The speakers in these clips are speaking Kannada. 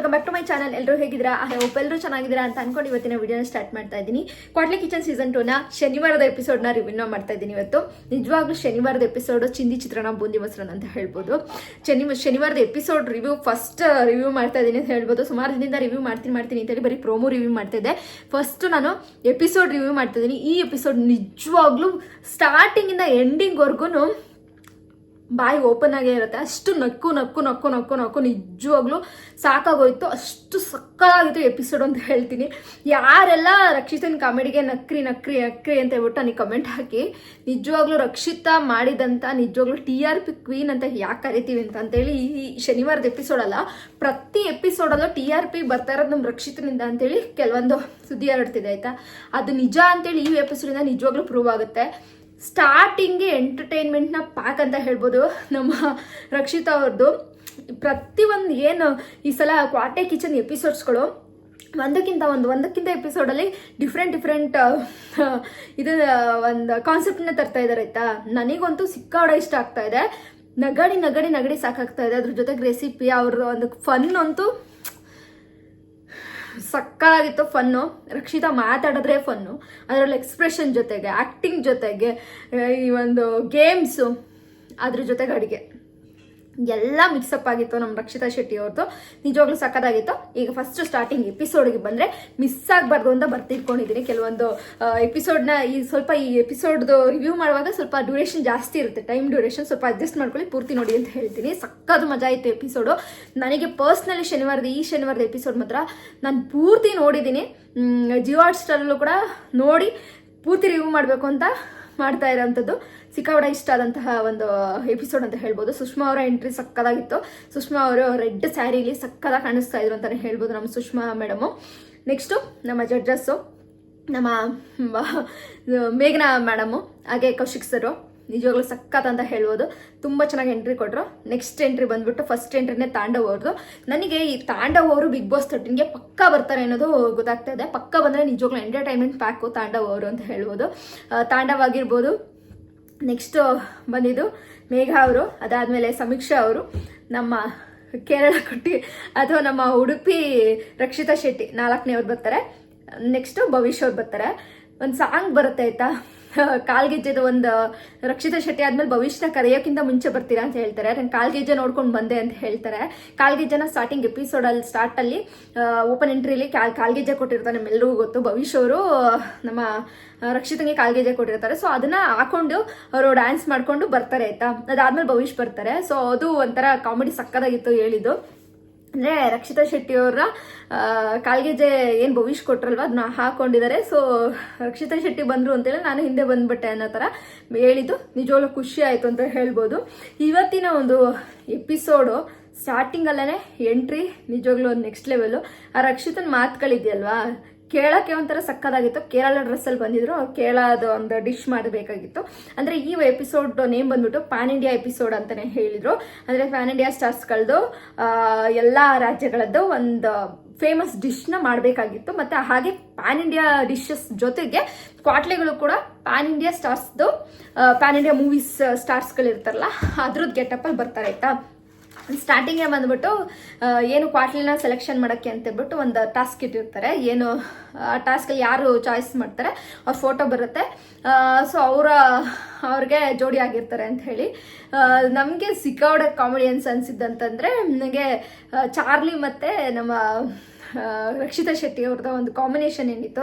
Welcome back to my channel. ಎಲ್ಲರೂ ಹೇಗಿದ್ದೀರಾ? ಐ ಹೋಪ್ ಎಲ್ಲರೂ ಚೆನ್ನಾಗಿದ್ದೀರಾ ಅಂತ ಅನ್ಕೊಂಡು ಇವತ್ತಿನ ವಿಡಿಯೋನ ಸ್ಟಾರ್ಟ್ ಮಾಡ್ತಾ ಇದ್ದೀನಿ. ಕ್ವಾಟ್ಲಿ ಕಿಚನ್ ಸೀಸನ್ 2ನ ಶನಿವಾರದ ಎಪಿಸೋಡ್ನ ರಿವ್ಯೂ ಮಾಡ್ತಾ ಇದ್ದೀನಿ ಇವತ್ತು. ನಿಜವಾಗ್ಲೂ ಶನಿವಾರದ ಎಪಿಸೋಡು ಚಿಂದಿ ಚಿತ್ರಾನ್ನ ಬೂಂದಿ ಮೊಸರನ್ನ ಅಂತ ಹೇಳ್ಬೋದು. ಶನಿವಾರದ ಎಪಿಸೋಡ್ ಫಸ್ಟ್ ರಿವ್ಯೂ ಮಾಡ್ತಾ ಇದ್ದೀನಿ ಅಂತ ಹೇಳ್ಬೋದು. ಸುಮಾರು ದಿನದಿಂದ ರಿವ್ಯೂ ಮಾಡ್ತೀನಿ ಅಂತೇಳಿ ಬರೀ ಪ್ರೋಮೋ ರಿವ್ಯೂ ಮಾಡ್ತಾ ಇದ್ದೆ. ಫಸ್ಟ್ ನಾನು ಎಪಿಸೋಡ್ ರಿವ್ಯೂ ಮಾಡ್ತಾ ಇದ್ದೀನಿ. ಈ ಎಪಿಸೋಡ್ ನಿಜವಾಗ್ಲೂ ಸ್ಟಾರ್ಟಿಂಗಿಂದ ಎಂಡಿಂಗ್ವರೆಗೂ ಬಾಯಿ ಓಪನ್ ಆಗೇ ಇರುತ್ತೆ. ಅಷ್ಟು ನಕ್ಕು ನಿಜವಾಗ್ಲೂ ಸಾಕಾಗೋಯ್ತು. ಅಷ್ಟು ಸಕ್ಕತ್ತಾಗಿತ್ತು ಎಪಿಸೋಡ್ ಅಂತ ಹೇಳ್ತೀನಿ. ಯಾರೆಲ್ಲ ರಕ್ಷಿತನ ಕಾಮಿಡಿಗೆ ನಕ್ರಿ ಅಂತ ಹೇಳ್ಬಿಟ್ಟು ನನಗೆ ಕಮೆಂಟ್ ಹಾಕಿ. ನಿಜವಾಗ್ಲೂ ರಕ್ಷಿತಾ ಮಾಡಿದಂಥ ನಿಜವಾಗ್ಲೂ TRP ಕ್ವೀನ್ ಅಂತ ಯಾಕೆ ಕರಿತೀವಿ ಅಂತೇಳಿ ಈ ಶನಿವಾರದ ಎಪಿಸೋಡ್ ಅಲ್ಲ, ಪ್ರತಿ ಎಪಿಸೋಡಲ್ಲೂ TRP ಬರ್ತಾ ಇರೋದು ನಮ್ಮ ರಕ್ಷಿತನಿಂದ ಅಂತೇಳಿ ಕೆಲವೊಂದು ಸುದ್ದಿ ಹರಡ್ತಿದೆ ಆಯ್ತಾ. ಅದು ನಿಜ ಅಂತೇಳಿ ಈ ಎಪಿಸೋಡಿಂದ ನಿಜವಾಗ್ಲೂ ಪ್ರೂವ್ ಆಗುತ್ತೆ. ಸ್ಟಾರ್ಟಿಂಗ್ಗೆ ಎಂಟರ್ಟೈನ್ಮೆಂಟ್ನ ಪ್ಯಾಕ್ ಅಂತ ಹೇಳ್ಬೋದು ನಮ್ಮ ರಕ್ಷಿತಾ ಅವ್ರದ್ದು. ಪ್ರತಿಯೊಂದು ಏನು ಈ ಸಲ ಕ್ವಾಟೆ ಕಿಚನ್ ಎಪಿಸೋಡ್ಸ್ಗಳು ಒಂದಕ್ಕಿಂತ ಎಪಿಸೋಡಲ್ಲಿ ಡಿಫ್ರೆಂಟ್ ಇದು ಒಂದು ಕಾನ್ಸೆಪ್ಟನ್ನ ತರ್ತಾ ಇದ್ದಾರೆ ಆಯ್ತಾ. ನನಗಂತೂ ಸಿಕ್ಕಾಡ ಇಷ್ಟ ಆಗ್ತಾ ಇದೆ. ನಗಡಿ ಸಾಕಾಗ್ತಾ ಇದೆ. ಅದ್ರ ಜೊತೆಗೆ ರೆಸಿಪಿ, ಅವ್ರ ಒಂದು ಫನ್ ಅಂತೂ ಸಕ್ಕತ್ತಾಗಿತ್ತು. ಫನ್ನು, ರಕ್ಷಿತಾ ಮಾತಾಡಿದ್ರೆ ಫನ್ನು, ಅದರಲ್ಲಿ ಎಕ್ಸ್ಪ್ರೆಷನ್ ಜೊತೆಗೆ ಆ್ಯಕ್ಟಿಂಗ್ ಜೊತೆಗೆ ಈ ಒಂದು ಗೇಮ್ಸು, ಅದ್ರ ಜೊತೆಗೆ ಅಡುಗೆ ಎಲ್ಲ ಮಿಕ್ಸಪ್ ಆಗಿತ್ತು ನಮ್ಮ ರಕ್ಷಿತಾ ಶೆಟ್ಟಿ ಅವ್ರದ್ದು. ನಿಜವಾಗ್ಲೂ ಸಕ್ಕತ್ತಾಗಿತ್ತು. ಈಗ ಫಸ್ಟ್ ಸ್ಟಾರ್ಟಿಂಗ್ ಎಪಿಸೋಡ್ಗೆ ಬಂದರೆ ಮಿಸ್ ಆಗಬಾರ್ದು ಅಂತ ಬರ್ತಿಟ್ಕೊಂಡಿದ್ದೀನಿ. ಕೆಲವೊಂದು ಎಪಿಸೋಡ್ನ ಈ ಎಪಿಸೋಡ್ದು ರಿವ್ಯೂ ಮಾಡುವಾಗ ಸ್ವಲ್ಪ ಡ್ಯೂರೇಷನ್ ಜಾಸ್ತಿ ಇರುತ್ತೆ, ಟೈಮ್ ಡ್ಯೂರೇಷನ್ ಸ್ವಲ್ಪ ಅಡ್ಜಸ್ಟ್ ಮಾಡ್ಕೊಳ್ಳಿ, ಪೂರ್ತಿ ನೋಡಿ ಅಂತ ಹೇಳ್ತೀನಿ. ಸಕ್ಕತ್ತು ಮಜಾ ಇತ್ತು ಎಪಿಸೋಡು. ನನಗೆ ಪರ್ಸ್ನಲಿ ಈ ಶನಿವಾರದ ಎಪಿಸೋಡ್ ಮಾತ್ರ ನಾನು ಪೂರ್ತಿ ನೋಡಿದ್ದೀನಿ. ಜಿಯೋ ಹಾಟ್ಸ್ಟಾರಲ್ಲೂ ಕೂಡ ನೋಡಿ ಪೂರ್ತಿ ರಿವ್ಯೂ ಮಾಡಬೇಕು ಅಂತ ಮಾಡ್ತಾ ಇರೋವಂಥದ್ದು. ಸಿಕ್ಕಾಪಟ್ಟೆ ಇಷ್ಟ ಆದಂತಹ ಒಂದು ಎಪಿಸೋಡ್ ಅಂತ ಹೇಳ್ಬೋದು. ಸುಷ್ಮಾ ಅವರ ಎಂಟ್ರಿ ಸಕ್ಕದಾಗಿತ್ತು. ಸುಷ್ಮಾ ಅವರು ರೆಡ್ ಸ್ಯಾರಿಲಿ ಸಕ್ಕದಾಗಿ ಕಾಣಿಸ್ತಾ ಇದ್ರು ಅಂತಲೇ ಹೇಳ್ಬೋದು ನಮ್ಮ ಸುಷ್ಮಾ ಮೇಡಮು. ನೆಕ್ಸ್ಟು ನಮ್ಮ ಜಡ್ಜಸ್ಸು, ನಮ್ಮ ಮೇಘನಾ ಮೇಡಮು, ಹಾಗೆ ಕೌಶಿಕ್ ಸರು ನಿಜವಾಗ್ಲೂ ಸಕ್ಕತ್ ಅಂತ ಹೇಳ್ಬೋದು. ತುಂಬ ಚೆನ್ನಾಗಿ ಎಂಟ್ರಿ ಕೊಟ್ಟರು. ನೆಕ್ಸ್ಟ್ ಎಂಟ್ರಿ ಬಂದ್ಬಿಟ್ಟು ಫಸ್ಟ್ ಎಂಟ್ರಿನೇ ತಾಂಡವ್ ಅವ್ರದ್ದು. ನನಗೆ ಈ ತಾಂಡವ್ ಅವರು ಬಿಗ್ ಬಾಸ್ 13ಗೆ ಪಕ್ಕಾ ಬರ್ತಾರೆ ಅನ್ನೋದು ಗೊತ್ತಾಗ್ತಾ ಇದೆ. ಪಕ್ಕ ಬಂದರೆ ನಿಜವಾಗ್ಲೂ ಎಂಟರ್ಟೈನ್ಮೆಂಟ್ ಪ್ಯಾಕು ತಾಂಡವ್ ಅವರು ಅಂತ ಹೇಳ್ಬೋದು. ತಾಂಡವ್ ಆಗಿರ್ಬೋದು. ನೆಕ್ಸ್ಟು ಬಂದಿದ್ದು ಮೇಘ ಅವರು, ಅದಾದಮೇಲೆ ಸಮೀಕ್ಷಾ ಅವರು, ನಮ್ಮ ಕೇರಳ ಕುಟ್ಟಿ ಅಥವಾ ನಮ್ಮ ಉಡುಪಿ ರಕ್ಷಿತಾ ಶೆಟ್ಟಿ 4ನೇವ್ರು ಬರ್ತಾರೆ. ನೆಕ್ಸ್ಟು ಭವಿಷ್ಯ ಅವ್ರು ಬರ್ತಾರೆ. ಒಂದು ಸಾಂಗ್ ಬರುತ್ತೆ ಆಯ್ತಾ, ಕಾಲ್ಗೆಜ್ಜೆದು ಒಂದು ರಕ್ಷಿತಾ ಶೆಟ್ಟಿ ಆದ್ಮೇಲೆ ಭವಿಷ್ಯನ ಕರೆಯೋಕ್ಕಿಂತ ಮುಂಚೆ ಬರ್ತೀರಾ ಅಂತ ಹೇಳ್ತಾರೆ. ನಾನು ಕಾಲ್ಗೆಜ್ಜೆ ನೋಡ್ಕೊಂಡು ಬಂದೆ ಅಂತ ಹೇಳ್ತಾರೆ. ಕಾಲ್ಗೆಜ್ಜೆನ ಸ್ಟಾರ್ಟಿಂಗ್ ಎಪಿಸೋಡಲ್ಲಿ ಸ್ಟಾರ್ಟಲ್ಲಿ ಓಪನ್ ಎಂಟ್ರಿಲಿ ಕಾಲ್ಗೆಜ್ಜೆ ಕೊಟ್ಟಿರ್ತಾರೆ, ನಮ್ಮೆಲ್ಲರಿಗೂ ಗೊತ್ತು. ಭವಿಷ್ಯ ಅವರು ನಮ್ಮ ರಕ್ಷಿತಂಗೆ ಕಾಲ್ಗೆಜ್ಜೆ ಕೊಟ್ಟಿರ್ತಾರೆ. ಸೊ ಅದನ್ನ ಹಾಕೊಂಡು ಅವರು ಡ್ಯಾನ್ಸ್ ಮಾಡ್ಕೊಂಡು ಬರ್ತಾರೆ ಆಯ್ತಾ. ಅದಾದ್ಮೇಲೆ ಭವಿಷ್ಯ ಬರ್ತಾರೆ. ಸೊ ಅದು ಒಂಥರ ಕಾಮಿಡಿ ಸಕ್ಕದಾಗಿತ್ತು ಹೇಳಿದ್ದು. ಅಂದರೆ ರಕ್ಷಿತಾ ಶೆಟ್ಟಿ ಅವರ ಕಾಲ್ಗೆಜ್ಜೆ ಏನು ಭವಿಷ್ಯ ಕೊಟ್ರಲ್ವ ಅದನ್ನ ಹಾಕೊಂಡಿದ್ದಾರೆ. ಸೊ ರಕ್ಷಿತಾ ಶೆಟ್ಟಿ ಬಂದರು ಅಂತೇಳಿ ನಾನು ಹಿಂದೆ ಬಂದ್ಬಿಟ್ಟೆ ಅನ್ನೋ ಥರ ಹೇಳಿದ್ದು ನಿಜವಾಗ್ಲೂ ಖುಷಿ ಆಯಿತು ಅಂತ ಹೇಳ್ಬೋದು. ಇವತ್ತಿನ ಒಂದು ಎಪಿಸೋಡು ಸ್ಟಾರ್ಟಿಂಗಲ್ಲೇ ಎಂಟ್ರಿ ನಿಜವಾಗ್ಲೂ ಒಂದು ನೆಕ್ಸ್ಟ್ ಲೆವೆಲ್ಲು. ಆ ರಕ್ಷಿತನ ಮಾತುಗಳಿದೆಯಲ್ವಾ, ಕೇಳೋಕ್ಕೆ ಒಂಥರ ಸಕ್ಕದಾಗಿತ್ತು. ಕೇರಳ ಡ್ರೆಸ್ಸಲ್ಲಿ ಬಂದಿದ್ರು, ಕೇರಳದ ಒಂದು ಡಿಶ್ ಮಾಡಬೇಕಾಗಿತ್ತು. ಅಂದರೆ ಈ ಎಪಿಸೋಡ್ ನೇಮ್ ಬಂದ್ಬಿಟ್ಟು ಪ್ಯಾನ್ ಇಂಡಿಯಾ ಎಪಿಸೋಡ್ ಅಂತಲೇ ಹೇಳಿದರು. ಅಂದರೆ ಪ್ಯಾನ್ ಇಂಡಿಯಾ ಸ್ಟಾರ್ಸ್ಗಳದ್ದು ಎಲ್ಲ ರಾಜ್ಯಗಳದ್ದು ಒಂದು ಫೇಮಸ್ ಡಿಶ್ನ ಮಾಡಬೇಕಾಗಿತ್ತು. ಮತ್ತು ಹಾಗೆ ಪ್ಯಾನ್ ಇಂಡಿಯಾ ಡಿಶಸ್ ಜೊತೆಗೆ ಕ್ವಾಟ್ಲೆಗಳು ಕೂಡ ಪ್ಯಾನ್ ಇಂಡಿಯಾ ಸ್ಟಾರ್ಸ್ದು ಪ್ಯಾನ್ ಇಂಡಿಯಾ ಮೂವೀಸ್ ಸ್ಟಾರ್ಸ್ಗಳಿರ್ತಾರಲ್ಲ ಅದ್ರದ್ದು ಗೆಟಪ್ಪಲ್ಲಿ ಬರ್ತಾರೆ ಆಯ್ತಾ. ಸ್ಟಾರ್ಟಿಂಗೇ ಬಂದ್ಬಿಟ್ಟು ಏನು ಕ್ವಾಟ್ಲಿನ ಸೆಲೆಕ್ಷನ್ ಮಾಡೋಕ್ಕೆ ಅಂತೇಳ್ಬಿಟ್ಟು ಒಂದು ಟಾಸ್ಕ್ ಇಟ್ಟಿರ್ತಾರೆ. ಏನು ಆ ಟಾಸ್ಕಲ್ಲಿ ಯಾರು ಚಾಯ್ಸ್ ಮಾಡ್ತಾರೆ ಅವ್ರ ಫೋಟೋ ಬರುತ್ತೆ. ಸೊ ಅವ್ರಿಗೆ ಜೋಡಿ ಆಗಿರ್ತಾರೆ ಅಂತ ಹೇಳಿ ನಮಗೆ ಸಿಕ್ಕಾಪಟ್ಟೆ ಕಾಮಿಡಿಯನ್ಸ್ ಅನಿಸಿದ್ದಂತಂದರೆ ನನಗೆ ಚಾರ್ಲಿ ಮತ್ತು ನಮ್ಮ ರಕ್ಷಿತಾ ಶೆಟ್ಟಿ ಅವ್ರದ್ದು ಒಂದು ಕಾಂಬಿನೇಷನ್ ಏನಿತ್ತು.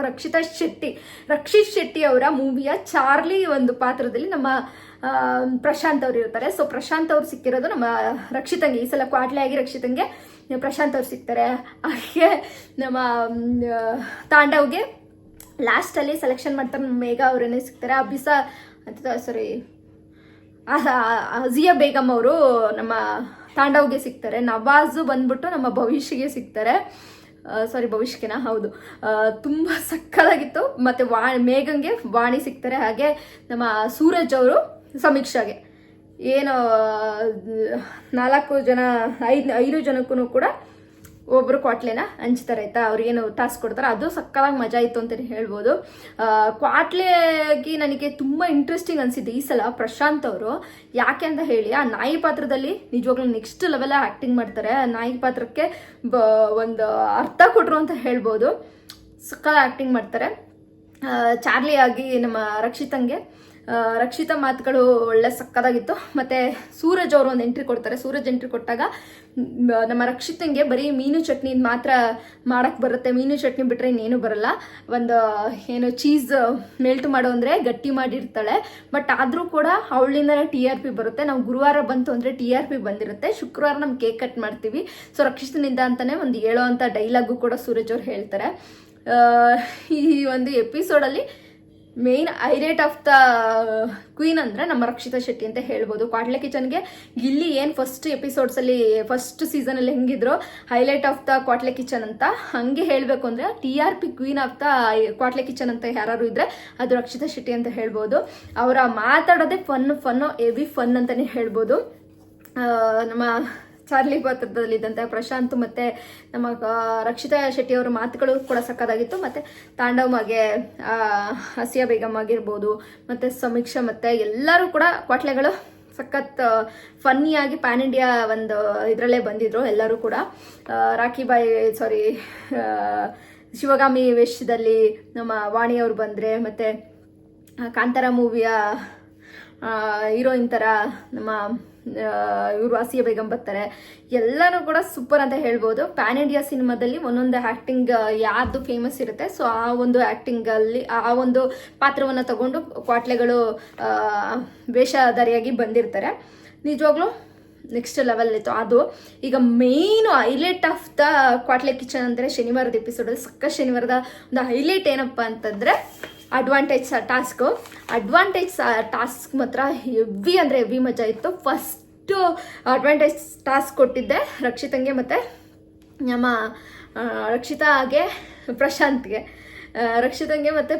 ರಕ್ಷಿತ್ ಶೆಟ್ಟಿ ಅವರ ಮೂವಿಯ ಚಾರ್ಲಿ ಒಂದು ಪಾತ್ರದಲ್ಲಿ ನಮ್ಮ ಪ್ರಶಾಂತ್ ಅವ್ರು ಇರ್ತಾರೆ. ಸೊ ಪ್ರಶಾಂತ್ ಅವ್ರು ಸಿಕ್ಕಿರೋದು ನಮ್ಮ ರಕ್ಷಿತಂಗೆ. ಈ ಸಲ ಕ್ವಾಟ್ಲೆ ಆಗಿ ರಕ್ಷಿತಂಗೆ ಪ್ರಶಾಂತ್ ಅವ್ರು ಸಿಗ್ತಾರೆ. ಹಾಗೆ ನಮ್ಮ ತಾಂಡವ್ಗೆ ಲಾಸ್ಟಲ್ಲಿ ಸೆಲೆಕ್ಷನ್ ಮಾಡ್ತಾರೆ, ಮೇಘ ಅವರನ್ನೇ ಸಿಗ್ತಾರೆ. ಅಜಿಯಾ ಬೇಗಮ್ ಅವರು ನಮ್ಮ ತಾಂಡವ್ಗೆ ಸಿಗ್ತಾರೆ. ನವಾಜು ಬಂದ್ಬಿಟ್ಟು ನಮ್ಮ ಭವಿಷ್ಯಗೆ ಸಿಗ್ತಾರೆ. ಭವಿಷ್ಯಕೆನಾ, ಹೌದು. ತುಂಬ ಸಕ್ಕದಾಗಿತ್ತು. ಮತ್ತು ಮೇಘಂಗೆ ವಾಣಿ ಸಿಗ್ತಾರೆ. ಹಾಗೆ ನಮ್ಮ ಸೂರಜ್ ಅವರು ಸಮೀಕ್ಷಾಗೆ ಏನು 5 ಜನಕ್ಕೂ ಕೂಡ ಒಬ್ಬರು ಕ್ವಾಟ್ಲೆನ ಹಂಚ್ತಾರೆ ಆಯ್ತಾ, ಅವ್ರಿಗೇನು ಟಾಸ್ಕ್ ಕೊಡ್ತಾರೆ, ಅದು ಸಕ್ಕತ್ತಾಗಿ ಮಜಾ ಇತ್ತು ಅಂತಲೇ ಹೇಳ್ಬೋದು. ಕ್ವಾಟ್ಲೆಗೆ ನನಗೆ ತುಂಬ ಇಂಟ್ರೆಸ್ಟಿಂಗ್ ಅನಿಸಿದ್ದು ಈ ಸಲ ಪ್ರಶಾಂತ್ ಅವರು. ಯಾಕೆ ಅಂತ ಹೇಳಿ, ಆ ನಾಯಿ ಪಾತ್ರದಲ್ಲಿ ನಿಜವಾಗ್ಲೂ ನೆಕ್ಸ್ಟ್ ಲೆವೆಲ್ ಆ್ಯಕ್ಟಿಂಗ್ ಮಾಡ್ತಾರೆ. ಆ ನಾಯಿ ಪಾತ್ರಕ್ಕೆ ಒಂದು ಅರ್ಥ ಕೊಟ್ಟರು ಅಂತ ಹೇಳ್ಬೋದು. ಸಕ್ಕತ್ತಾಗಿ ಆ್ಯಕ್ಟಿಂಗ್ ಮಾಡ್ತಾರೆ. ಚಾರ್ಲಿ ಆಗಿ ನಮ್ಮ ರಕ್ಷಿತಾ ಮಾತುಗಳು ಒಳ್ಳೆ ಸಕ್ಕದಾಗಿತ್ತು. ಮತ್ತು ಸೂರಜ್ ಅವರು ಒಂದು ಎಂಟ್ರಿ ಕೊಡ್ತಾರೆ. ಸೂರಜ್ ಎಂಟ್ರಿ ಕೊಟ್ಟಾಗ ನಮ್ಮ ರಕ್ಷಿತಂಗೆ ಬರೀ ಮೀನು ಚಟ್ನಿ ಮಾತ್ರ ಮಾಡೋಕ್ಕೆ ಬರುತ್ತೆ, ಮೀನು ಚಟ್ನಿ ಬಿಟ್ಟರೆ ಇನ್ನೇನು ಬರಲ್ಲ. ಒಂದು ಏನು ಚೀಸ್ ಮೆಲ್ಟ್ ಮಾಡೋ ಅಂದರೆ ಗಟ್ಟಿ ಮಾಡಿರ್ತಾಳೆ, ಬಟ್ ಆದರೂ ಕೂಡ ಅವಳಿಂದನೇ TRP ಬರುತ್ತೆ. ನಾವು ಗುರುವಾರ ಬಂತು ಅಂದರೆ TRP ಬಂದಿರುತ್ತೆ, ಶುಕ್ರವಾರ ನಮ್ಮ ಕೇಕ್ ಕಟ್ ಮಾಡ್ತೀವಿ. ಸೊ ರಕ್ಷಿತನಿಂದ ಅಂತಲೇ ಒಂದು ಹೇಳೋ ಅಂಥ ಡೈಲಾಗು ಕೂಡ ಸೂರಜ್ ಅವ್ರು ಹೇಳ್ತಾರೆ. ಈ ಒಂದು ಎಪಿಸೋಡಲ್ಲಿ main highlight of the queen ಅಂದರೆ ನಮ್ಮ ರಕ್ಷಿತಾ ಶೆಟ್ಟಿ ಅಂತ ಹೇಳ್ಬೋದು. ಕ್ವಾಟ್ಲೆ ಕಿಚನ್ಗೆ ಗಿಲ್ಲಿ ಏನು ಫಸ್ಟ್ ಎಪಿಸೋಡ್ಸಲ್ಲಿ ಫಸ್ಟ್ ಸೀಸನಲ್ಲಿ ಹೆಂಗಿದ್ರು highlight of the Kwatle kitchen ಅಂತ, ಹಾಗೆ ಹೇಳಬೇಕು ಅಂದರೆ TRP queen of the Kwatle kitchen ಅಂತ ಯಾರು ಇದ್ದರೆ ಅದು ರಕ್ಷಿತಾ ಶೆಟ್ಟಿ ಅಂತ ಹೇಳ್ಬೋದು. ಅವರ ಮಾತಾಡೋದೇ ಫನ್ನು ಹೆವಿ ಫನ್ ಅಂತಲೇ ಹೇಳ್ಬೋದು. ನಮ್ಮ ಚಾರ್ಲಿ ಪಾತ್ರದಲ್ಲಿದ್ದಂಥ ಪ್ರಶಾಂತ್ ಮತ್ತು ನಮ್ಮ ರಕ್ಷಿತಾ ಶೆಟ್ಟಿ ಅವರ ಮಾತುಗಳು ಕೂಡ ಸಕ್ಕತ್ತಾಗಿತ್ತು. ಮತ್ತು ತಾಂಡವ್ಗೆ ಹಸಿಯಾ ಬೇಗಮ್ ಆಗಿರ್ಬೋದು, ಮತ್ತು ಸಮೀಕ್ಷಾ ಮತ್ತು ಎಲ್ಲರೂ ಕೂಡ ಕ್ವಾಟ್ಲೆಗಳು ಸಖತ್ ಫನ್ನಿಯಾಗಿ ಪ್ಯಾನ್ ಇಂಡಿಯಾ ಒಂದು ಇದರಲ್ಲೇ ಬಂದಿದ್ರು ಎಲ್ಲರೂ ಕೂಡ. ಶಿವಗಾಮಿ ವೇಷದಲ್ಲಿ ನಮ್ಮ ವಾಣಿಯವರು ಬಂದರೆ, ಮತ್ತು ಕಾಂತಾರ ಮೂವಿಯ ಹೀರೋಯಿನ್ ಥರ ನಮ್ಮ ಇವರು ಆಸಿಯಾ ಬೇಗಂ ಬರ್ತಾರೆ. ಎಲ್ಲನೂ ಕೂಡ ಸೂಪರ್ ಅಂತ ಹೇಳ್ಬೋದು. ಪ್ಯಾನ್ ಇಂಡಿಯಾ ಸಿನಿಮಾದಲ್ಲಿ ಒಂದೊಂದು ಆ್ಯಕ್ಟಿಂಗ್ ಯಾರ್ದು ಫೇಮಸ್ ಇರುತ್ತೆ, ಸೊ ಆ ಒಂದು ಆ್ಯಕ್ಟಿಂಗಲ್ಲಿ ಆ ಒಂದು ಪಾತ್ರವನ್ನು ತಗೊಂಡು ಕ್ವಾಟ್ಲೆಗಳು ವೇಷಧಾರಿಯಾಗಿ ಬಂದಿರ್ತಾರೆ. ನಿಜವಾಗ್ಲೂ ನೆಕ್ಸ್ಟ್ ಲೆವೆಲ್ ಇತ್ತು ಅದು. ಈಗ ಮೇಯ್ನು highlight of the Kwatle kitchen ಅಂದರೆ ಶನಿವಾರದ ಎಪಿಸೋಡಲ್ಲಿ ಶನಿವಾರದ ಒಂದು ಹೈಲೈಟ್ ಏನಪ್ಪ ಅಂತಂದರೆ ಅಡ್ವಾಂಟೇಜ್ ಟಾಸ್ಕ್ ಮಾತ್ರ ಹೆವಿ ಅಂದರೆ ಹೆವಿ ಮಜಾ ಇತ್ತು. ಫಸ್ಟು ಅಡ್ವಾಂಟೇಜ್ ಟಾಸ್ಕ್ ಕೊಟ್ಟಿದ್ದೆ ರಕ್ಷಿತಂಗೆ ಮತ್ತು ನಮ್ಮ ರಕ್ಷಿತಾಗೆ ರಕ್ಷಿತಂಗೆ ಮತ್ತು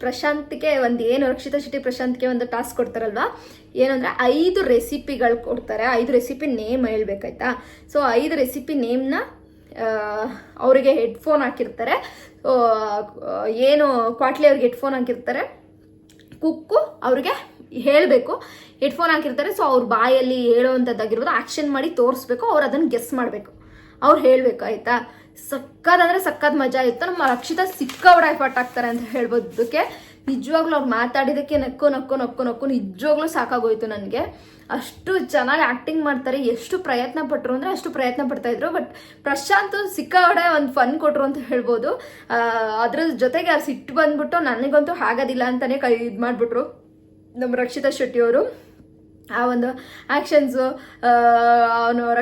ಪ್ರಶಾಂತ್ಗೆ ಒಂದು ಏನು ರಕ್ಷಿತಾ ಶೆಟ್ಟಿ ಪ್ರಶಾಂತ್ಗೆ ಒಂದು ಟಾಸ್ಕ್ ಕೊಡ್ತಾರಲ್ವ, ಏನು ಅಂದರೆ 5 ರೆಸಿಪಿಗಳು ಕೊಡ್ತಾರೆ. 5 ರೆಸಿಪಿ ನೇಮ್ ಹೇಳ್ಬೇಕಾಯ್ತಾ. ಸೊ 5 ರೆಸಿಪಿ ನೇಮ್ನ ಅವರಿಗೆ ಹೆಡ್ಫೋನ್ ಹಾಕಿರ್ತಾರೆ. ಏನು ಕ್ವಾಟ್ಲೆ ಅವ್ರಿಗೆ ಹೆಡ್ಫೋನ್ ಹಾಕಿರ್ತಾರೆ, ಕುಕ್ಕು ಅವ್ರಿಗೆ ಹೇಳಬೇಕು, ಹೆಡ್ಫೋನ್ ಹಾಕಿರ್ತಾರೆ. ಸೊ ಅವ್ರ ಬಾಯಲ್ಲಿ ಹೇಳೋವಂಥದ್ದಾಗಿರ್ಬೋದು, ಆ್ಯಕ್ಷನ್ ಮಾಡಿ ತೋರಿಸ್ಬೇಕು, ಅವ್ರು ಅದನ್ನು ಗೆಸ್ ಮಾಡಬೇಕು, ಅವ್ರು ಹೇಳಬೇಕು ಆಯಿತಾ. ಸಕ್ಕದಂದರೆ ಸಕ್ಕತ್ ಮಜಾ ಇತ್ತು. ನಮ್ಮ ರಕ್ಷಿತಾ ಸಿಕ್ಕಾಬಡ ಎಫರ್ಟ್ ಆಗ್ತಾರೆ ಅಂತ ಹೇಳ್ಬೋದಕ್ಕೆ. ನಿಜವಾಗ್ಲೂ ಅವ್ರು ಮಾತಾಡಿದ್ದಕ್ಕೆ ನಕ್ಕು ನಿಜವಾಗ್ಲೂ ಸಾಕಾಗೋಯ್ತು ನನಗೆ. ಅಷ್ಟು ಚೆನ್ನಾಗಿ ಆ್ಯಕ್ಟಿಂಗ್ ಮಾಡ್ತಾರೆ. ಎಷ್ಟು ಪ್ರಯತ್ನ ಪಟ್ಟರು ಅಂದರೆ ಅಷ್ಟು ಪ್ರಯತ್ನ ಪಡ್ತಾಯಿದ್ರು. ಬಟ್ ಪ್ರಶಾಂತ್ ಸಿಕ್ಕಾಬಡೆ ಒಂದು ಫನ್ ಕೊಟ್ಟರು ಅಂತ ಹೇಳ್ಬೋದು. ಅದ್ರ ಜೊತೆಗೆ ಅವ್ರು ಸಿಟ್ಟು ಬಂದ್ಬಿಟ್ಟು ನನಗಂತೂ ಆಗೋದಿಲ್ಲ ಅಂತಲೇ ಇದು ಮಾಡಿಬಿಟ್ರು ನಮ್ಮ ರಕ್ಷಿತಾ ಶೆಟ್ಟಿಯವರು. ಆ ಒಂದು ಆ್ಯಕ್ಷನ್ಸು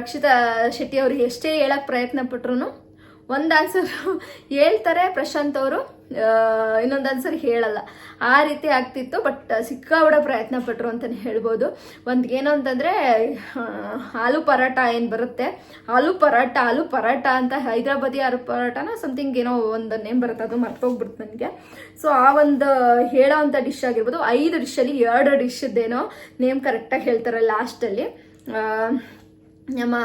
ರಕ್ಷಿತಾ ಶೆಟ್ಟಿ ಅವ್ರಿಗೆ ಎಷ್ಟೇ ಹೇಳೋಕ್ಕೆ ಪ್ರಯತ್ನ ಪಟ್ರು ಒಂದು ಆನ್ಸರ್ ಹೇಳ್ತಾರೆ ಪ್ರಶಾಂತ್ ಅವರು, ಇನ್ನೊಂದು ಆನ್ಸರ್ ಹೇಳಲ್ಲ, ಆ ರೀತಿ ಆಗ್ತಿತ್ತು. ಬಟ್ ಸಿಕ್ಕಾಬಡ ಪ್ರಯತ್ನ ಪಟ್ಟರು ಅಂತಲೇ ಹೇಳ್ಬೋದು. ಒಂದು ಏನು ಅಂತಂದರೆ ಆಲೂ ಪರಾಟ ಏನು ಬರುತ್ತೆ, ಆಲೂ ಪರಾಟ ಅಂತ ಹೈದ್ರಾಬಾದಿ ಆಲೂ ಪರಾಟನ ಸಮಥಿಂಗ್ ಏನೋ ಒಂದು ನೇಮ್ ಬರುತ್ತೆ, ಅದು ಮರ್ತೋಗ್ಬಿಡ್ತು ನನಗೆ. ಸೊ ಆ ಒಂದು ಹೇಳೋ ಅಂಥ ಡಿಶ್ ಆಗಿರ್ಬೋದು. 5 ಡಿಶಲ್ಲಿ 2 ಡಿಶ್ದೇನೋ ನೇಮ್ ಕರೆಕ್ಟಾಗಿ ಹೇಳ್ತಾರೆ ಲಾಸ್ಟಲ್ಲಿ. ನಮ್ಮ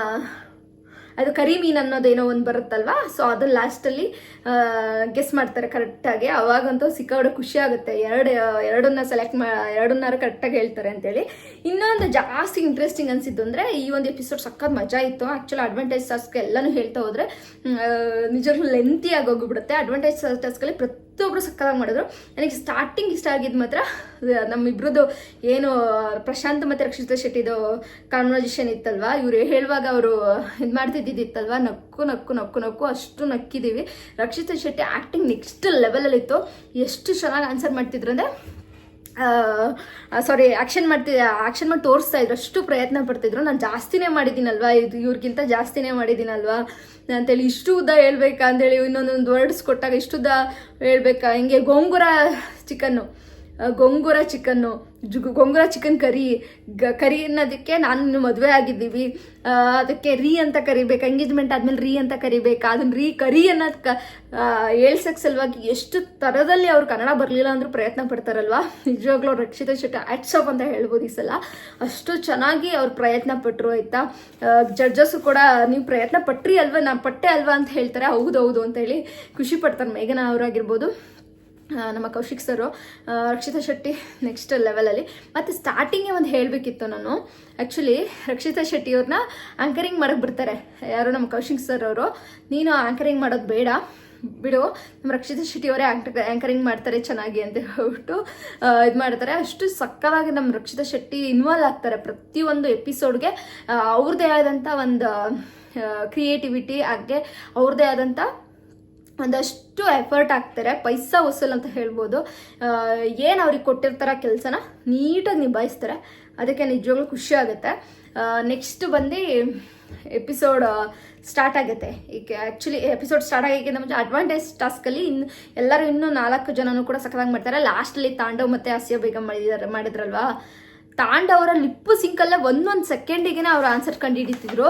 ಅದು ಕರಿ ಮೀನು ಅನ್ನೋದೇನೋ ಒಂದು ಬರುತ್ತಲ್ವ, ಸೊ ಅದನ್ನ ಲಾಸ್ಟಲ್ಲಿ ಗೆಸ್ ಮಾಡ್ತಾರೆ ಕರೆಕ್ಟಾಗಿ. ಅವಾಗಂತೂ ಸಿಕ್ಕಾಬಡ ಖುಷಿ ಆಗುತ್ತೆ. ಎರಡನ್ನ ಎರಡನ್ನಾರು ಕರೆಕ್ಟಾಗಿ ಹೇಳ್ತಾರೆ ಅಂತೇಳಿ. ಇನ್ನೊಂದು ಜಾಸ್ತಿ ಇಂಟ್ರೆಸ್ಟಿಂಗ್ ಅನಿಸಿದ್ದು ಅಂದರೆ ಈ ಒಂದು ಎಪಿಸೋಡ್ ಸಕ್ಕತ್ ಮಜಾ ಇತ್ತು. ಆ್ಯಕ್ಚುಲಿ ಅಡ್ವಾಂಟೇಜ್ ಟಾಸ್ಕ್ ಎಲ್ಲನೂ ಹೇಳ್ತಾ ಹೋದರೆ ನಿಜವಾಗ್ಲೂ ಲೆಂತಿಯಾಗಿ ಹೋಗಿಬಿಡುತ್ತೆ. ಅಡ್ವಾಂಟೇಜ್ ಟಾಸ್ಕಲ್ಲಿ ಪ್ರತಿಯೊಬ್ಬರು ಸಕ್ಕತ್ತಾಗಿ ಮಾಡಿದ್ರು. ನನಗೆ ಸ್ಟಾರ್ಟಿಂಗ್ ಇಷ್ಟ ಆಗಿದ್ದು ಮಾತ್ರ ನಮ್ಮಿಬ್ರದ್ದು ಏನು ಪ್ರಶಾಂತ್ ಮತ್ತು ರಕ್ಷಿತಾ ಶೆಟ್ಟಿದು ಕಾನ್ವರ್ಸೇಷನ್ ಇತ್ತಲ್ವ, ಇವ್ರು ಹೇಳುವಾಗ ಅವರು ಇದು ಮಾಡ್ತಿದ್ದಿತ್ತಲ್ವ, ನಕ್ಕು ಅಷ್ಟು ನಕ್ಕಿದ್ದೀವಿ. ರಕ್ಷಿತಾ ಶೆಟ್ಟಿ ಆ್ಯಕ್ಟಿಂಗ್ ನೆಕ್ಸ್ಟ್ ಲೆವೆಲಲ್ಲಿತ್ತು. ಎಷ್ಟು ಚೆನ್ನಾಗಿ ಆನ್ಸರ್ ಮಾಡ್ತಿದ್ರು ಅಂದರೆ ಆ್ಯಕ್ಷನ್ ಮಾಡಿ ತೋರಿಸ್ತಾ ಇದ್ರು, ಅಷ್ಟು ಪ್ರಯತ್ನ ಪಡ್ತಿದ್ರು. ನಾನು ಜಾಸ್ತಿನೇ ಮಾಡಿದ್ದೀನಲ್ವಾ, ಇವ್ರಿಗಿಂತ ಜಾಸ್ತಿನೇ ಮಾಡಿದ್ದೀನಲ್ವಾ ಅಂತೇಳಿ, ಇಷ್ಟು ಉದ್ದ ಹೇಳ್ಬೇಕಾ ಅಂತೇಳಿ ಇನ್ನೊಂದೊಂದು ವರ್ಡ್ಸ್ ಕೊಟ್ಟಾಗ ಇಷ್ಟು ಉದ್ದ ಹೇಳ್ಬೇಕಾ, ಹಿಂಗೆ gongura chicken gongura chicken curry ಅನ್ನೋದಕ್ಕೆ ನಾನು ಮದುವೆ ಆಗಿದ್ದೀವಿ, ಅದಕ್ಕೆ ರೀ ಅಂತ ಕರಿಬೇಕು, ಎಂಗೇಜ್ಮೆಂಟ್ ಆದಮೇಲೆ ರೀ ಅಂತ ಕರಿಬೇಕಾ, ಅದನ್ನ ಕರಿ ಅನ್ನೋದು ಹೇಳ್ಸಕ್ಕೆ ಸಲುವಾಗಿ ಎಷ್ಟು ಥರದಲ್ಲಿ ಅವ್ರು ಕನ್ನಡ ಬರಲಿಲ್ಲ ಅಂದ್ರೂ ಪ್ರಯತ್ನ ಪಡ್ತಾರಲ್ವಾ. ನಿಜವಾಗ್ಲೂ ರಕ್ಷಿತಾ ಶೆಟ್ಟಿ ಹ್ಯಾಟ್ಸ್ ಆಫ್ ಅಂತ ಹೇಳ್ಬೋದು ಈ ಸಲ. ಅಷ್ಟು ಚೆನ್ನಾಗಿ ಅವ್ರು ಪ್ರಯತ್ನ ಪಟ್ಟರು ಆಯಿತಾ. ಜಡ್ಜಸ್ಸು ಕೂಡ ನೀವು ಪ್ರಯತ್ನ ಪಟ್ರಿ ಅಲ್ವಾ, ನಾನು ಪಟ್ಟೆ ಅಲ್ವಾ ಅಂತ ಹೇಳ್ತಾರೆ. ಹೌದು ಅಂತ ಹೇಳಿ ಖುಷಿ ಪಡ್ತಾರೆ. ಮೇಘನಾ ಅವರಾಗಿರ್ಬೋದು, ನಮ್ಮ ಕೌಶಿಕ್ ಸರು, ರಕ್ಷಿತಾ ಶೆಟ್ಟಿ ನೆಕ್ಸ್ಟ್ ಲೆವೆಲಲ್ಲಿ. ಮತ್ತು ಸ್ಟಾರ್ಟಿಂಗೇ ಒಂದು ಹೇಳಬೇಕಿತ್ತು ನಾನು. ಆ್ಯಕ್ಚುಲಿ ರಕ್ಷಿತಾ ಶೆಟ್ಟಿಯವ್ರನ್ನ ಆ್ಯಂಕರಿಂಗ್ ಮಾಡೋಕ್ಕೆ ಬಿಡ್ತಾರೆ ಯಾರು, ನಮ್ಮ ಕೌಶಿಕ್ ಸರ್ ಅವರು. ನೀನು ಆ್ಯಂಕರಿಂಗ್ ಮಾಡೋದು ಬೇಡ ಬಿಡು, ನಮ್ಮ ರಕ್ಷಿತಾ ಶೆಟ್ಟಿಯವರೇ ಆ್ಯಂಕರಿಂಗ್ ಮಾಡ್ತಾರೆ ಚೆನ್ನಾಗಿ ಅಂತ ಹೇಳ್ಬಿಟ್ಟು ಇದು ಮಾಡ್ತಾರೆ. ಅಷ್ಟು ಸಕ್ಕತ್ತಾಗಿ ನಮ್ಮ ರಕ್ಷಿತಾ ಶೆಟ್ಟಿ ಇನ್ವಾಲ್ವ್ ಆಗ್ತಾರೆ ಪ್ರತಿಯೊಂದು ಎಪಿಸೋಡ್ಗೆ. ಅವ್ರದ್ದೇ ಆದಂಥ ಒಂದು ಕ್ರಿಯೇಟಿವಿಟಿ, ಹಾಗೆ ಅವ್ರದ್ದೇ ಆದಂಥ ಒಂದಷ್ಟು ಎಫರ್ಟ್ ಹಾಕ್ತಾರೆ. ಪೈಸಾ ವಸೂಲ್ ಅಂತ ಹೇಳ್ಬೋದು. ಏನು ಅವ್ರಿಗೆ ಕೊಟ್ಟಿರ್ತಾರ ಕೆಲಸನ ನೀಟಾಗಿ ನಿಭಾಯಿಸ್ತಾರೆ. ಅದಕ್ಕೆ ನಿಜವಾಗ್ಲೂ ಖುಷಿ ಆಗುತ್ತೆ. ನೆಕ್ಸ್ಟ್ ಬಂದು ಎಪಿಸೋಡ್ ಸ್ಟಾರ್ಟ್ ಆಗುತ್ತೆ. ಈಗ ಆ್ಯಕ್ಚುಲಿ ಎಪಿಸೋಡ್ ಸ್ಟಾರ್ಟ್ ಆಗಿಕ್ಕಿಂತ ಮುಂಚೆ ಅಡ್ವಾಂಟೇಜ್ ಟಾಸ್ಕಲ್ಲಿ ಎಲ್ಲರೂ ಇನ್ನೂ 4 ಜನನೂ ಕೂಡ ಸಖತ್ತಾಗಿ ಮಾಡ್ತಾರೆ. ಲಾಸ್ಟಲ್ಲಿ ತಾಂಡವ್ ಮತ್ತು ಆಸಿಯಾ ಬೇಗಂ ಮಾಡಿದ್ರಲ್ವಾ. ತಾಂಡವರ ಲಿಪ್ಪು ಸಿಂಕಲ್ಲೇ ಒಂದೊಂದು ಸೆಕೆಂಡಿಗೆ ಅವ್ರು ಆನ್ಸರ್ ಕಂಡು ಹಿಡಿತಿದ್ರು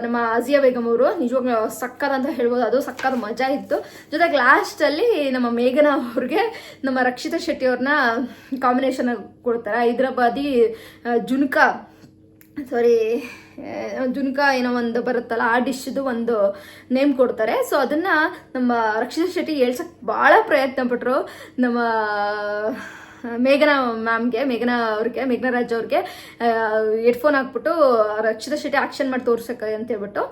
ನಮ್ಮ ಆಸಿಯಾ ಬೇಗಂ ಅವರು. ನಿಜವಾಗ್ಲೂ ಸಕ್ಕದ ಅಂತ ಹೇಳ್ಬೋದು, ಅದು ಸಕ್ಕದ ಮಜಾ ಇತ್ತು. ಜೊತೆಗೆ ಲಾಸ್ಟಲ್ಲಿ ನಮ್ಮ ಮೇಘನಾ ಅವ್ರಿಗೆ ನಮ್ಮ ರಕ್ಷಿತಾ ಶೆಟ್ಟಿ ಅವ್ರನ್ನ ಕಾಂಬಿನೇಷನ್ ಕೊಡ್ತಾರೆ. ಹೈದ್ರಾಬಾದಿ ಜುನ್ಕಾ ಏನೋ ಒಂದು ಬರುತ್ತಲ್ಲ, ಆ ಡಿಶ್ದು ಒಂದು ನೇಮ್ ಕೊಡ್ತಾರೆ. ಸೊ ಅದನ್ನು ನಮ್ಮ ರಕ್ಷಿತಾ ಶೆಟ್ಟಿ ಹೇಳ್ಸಕ್ಕೆ ಭಾಳ ಪ್ರಯತ್ನ ಪಟ್ಟರು. ನಮ್ಮ ಮೇಘನಾ ರಾಜ್ ಅವ್ರಿಗೆ ಹೆಡ್ಫೋನ್ ಹಾಕ್ಬಿಟ್ಟು ರಕ್ಷಿತಾ ಶೆಟ್ಟಿ ಆಕ್ಷನ್ ಮಾಡಿ ತೋರ್ಸಕ್ಕೆ ಅಂತ ಹೇಳ್ಬಿಟ್ಟು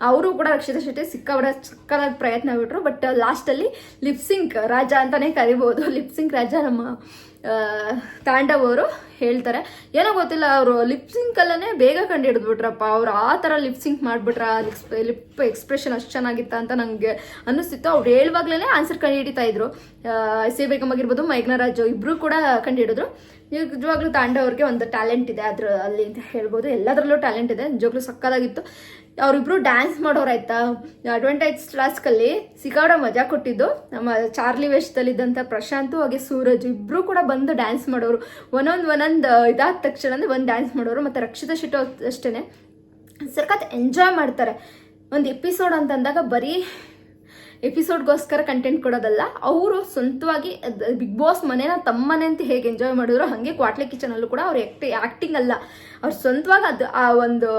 ಅವರು ಕೂಡ ರಕ್ಷಿತಾ ಶೆಟ್ಟಿ ಸಕ್ಕದಾಗಿ ಪ್ರಯತ್ನ ಬಿಟ್ರು. ಬಟ್ ಲಾಸ್ಟಲ್ಲಿ ಲಿಪ್ಸಿಂಕ್ ರಾಜ ಅಂತಾನೆ ಕರಿಬೋದು. ಲಿಪ್ಸಿಂಕ್ ರಾಜ ನಮ್ಮ ತಾಂಡವ್ ಅವರು ಹೇಳ್ತಾರೆ. ಏನೋ ಗೊತ್ತಿಲ್ಲ, ಅವರು ಲಿಪ್ಸಿಂಕಲ್ಲೇ ಬೇಗ ಕಂಡು ಹಿಡಿದ್ಬಿಟ್ರಪ್ಪ. ಅವ್ರು ಆ ಥರ ಲಿಪ್ಸಿಂಕ್ ಮಾಡಿಬಿಟ್ರ, ಲಿಪ್ ಎಕ್ಸ್ಪ್ರೆಷನ್ ಅಷ್ಟು ಚೆನ್ನಾಗಿತ್ತ ಅಂತ ನನಗೆ ಅನ್ನಿಸ್ತಿತ್ತು. ಅವ್ರು ಹೇಳುವಾಗ್ಲೇ ಆನ್ಸರ್ ಕಂಡು ಹಿಡಿತಾ ಇದ್ರು. ಆಸಿಯಾ ಬೇಗಂ ಆಗಿರ್ಬೋದು, ಮೇಘನಾ ರಾಜ್ ಇಬ್ಬರು ಕೂಡ ಕಂಡು ಹಿಡಿದ್ರು. ನಿಜವಾಗ್ಲೂ ತಾಂಡವ್ ಅವ್ರಿಗೆ ಒಂದು ಟ್ಯಾಲೆಂಟ್ ಇದೆ ಅಲ್ಲಿ ಅಂತ ಹೇಳ್ಬೋದು. ಎಲ್ಲದರಲ್ಲೂ ಟ್ಯಾಲೆಂಟ್ ಇದೆ. ನಿಜವಾಗ್ಲೂ ಸಕ್ಕದಾಗಿತ್ತು. ಅವರಿಬ್ರು ಡ್ಯಾನ್ಸ್ ಮಾಡೋರಾಯ್ತಾ. ಅಡ್ವಾಂಟೇಜ್ ಟಾಸ್ಕಲ್ಲಿ ಸಿಕ್ಕಾಡ ಮಜಾ ಕೊಟ್ಟಿದ್ದು ನಮ್ಮ ಚಾರ್ಲಿ ವೇಷದಲ್ಲಿದ್ದಂಥ ಪ್ರಶಾಂತ್ ಹಾಗೆ ಸೂರಜ್ ಇಬ್ಬರು ಕೂಡ ಬಂದು ಡ್ಯಾನ್ಸ್ ಮಾಡೋರು. ಒಂದೊಂದು ಇದಾದ ತಕ್ಷಣ ಒಂದು ಡ್ಯಾನ್ಸ್ ಮಾಡೋರು. ಮತ್ತು ರಕ್ಷಿತಾ ಶೆಟ್ಟಿ ಅಷ್ಟೇ ಸಖತ್ ಎಂಜಾಯ್ ಮಾಡ್ತಾರೆ. ಒಂದು ಎಪಿಸೋಡ್ ಅಂತಂದಾಗ ಬರೀ ಎಪಿಸೋಡ್ಗೋಸ್ಕರ ಕಂಟೆಂಟ್ ಕೊಡೋದಲ್ಲ, ಅವರು ಸ್ವಂತವಾಗಿ ಬಿಗ್ ಬಾಸ್ ಮನೇನ ತಮ್ಮ ಮನೆ ಅಂತ ಹೇಗೆ ಎಂಜಾಯ್ ಮಾಡಿದ್ರು ಹಾಗೆ ಕ್ವಾಟ್ಲೆ ಕಿಚನಲ್ಲೂ ಕೂಡ ಅವ್ರು ಆ್ಯಕ್ಟಿಂಗ್ ಅಲ್ಲ, ಅವ್ರು ಸ್ವಂತವಾಗಿ ಅದು ಆ ಒಂದು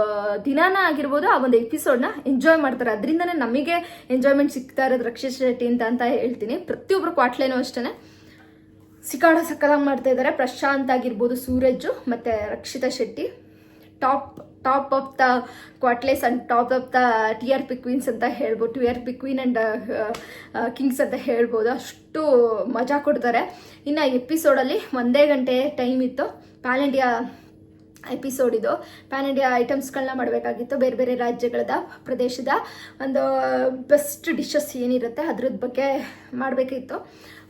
ದಿನಾನ ಆಗಿರ್ಬೋದು, ಆ ಒಂದು ಎಪಿಸೋಡ್ನ ಎಂಜಾಯ್ ಮಾಡ್ತಾರೆ. ಅದರಿಂದನೇ ನಮಗೆ ಎಂಜಾಯ್ಮೆಂಟ್ ಸಿಗ್ತಾ ಇರೋದು ರಕ್ಷಿತಾ ಶೆಟ್ಟಿ ಅಂತ ಹೇಳ್ತೀನಿ. ಪ್ರತಿಯೊಬ್ಬರು ಕ್ವಾಟ್ಲೇನೂ ಅಷ್ಟೇ ಸಿಕ್ಕಾಡ ಸಕ್ಕದಾಗಿ ಮಾಡ್ತಾ ಇದ್ದಾರೆ. ಪ್ರಶಾಂತ್ ಆಗಿರ್ಬೋದು, ಸೂರಜ್ ಮತ್ತು Rakshita Shetty top of the ಕ್ವಾಟ್ಲೇಸ್ and top of the TRP queens ಅಂತ ಹೇಳ್ಬೋದು. TRP ಕ್ವೀನ್ ಆ್ಯಂಡ್ ಕಿಂಗ್ಸ್ ಅಂತ ಹೇಳ್ಬೋದು. ಅಷ್ಟು ಮಜಾ ಕೊಡ್ತಾರೆ. ಇನ್ನು ಎಪಿಸೋಡಲ್ಲಿ 1 ಗಂಟೆ ಟೈಮ್ ಇತ್ತು. ಪ್ಯಾನ್ ಇಂಡಿಯಾ ಎಪಿಸೋಡ್ ಇದು. ಪ್ಯಾನ್ ಇಂಡಿಯಾ ಐಟಮ್ಸ್ಗಳನ್ನ ಮಾಡಬೇಕಾಗಿತ್ತು. ಬೇರೆ ಬೇರೆ ರಾಜ್ಯಗಳದ ಪ್ರದೇಶದ ಒಂದು ಬೆಸ್ಟ್ ಡಿಶಸ್ ಏನಿರುತ್ತೆ ಅದ್ರದ್ದು ಬಗ್ಗೆ ಮಾಡಬೇಕಿತ್ತು.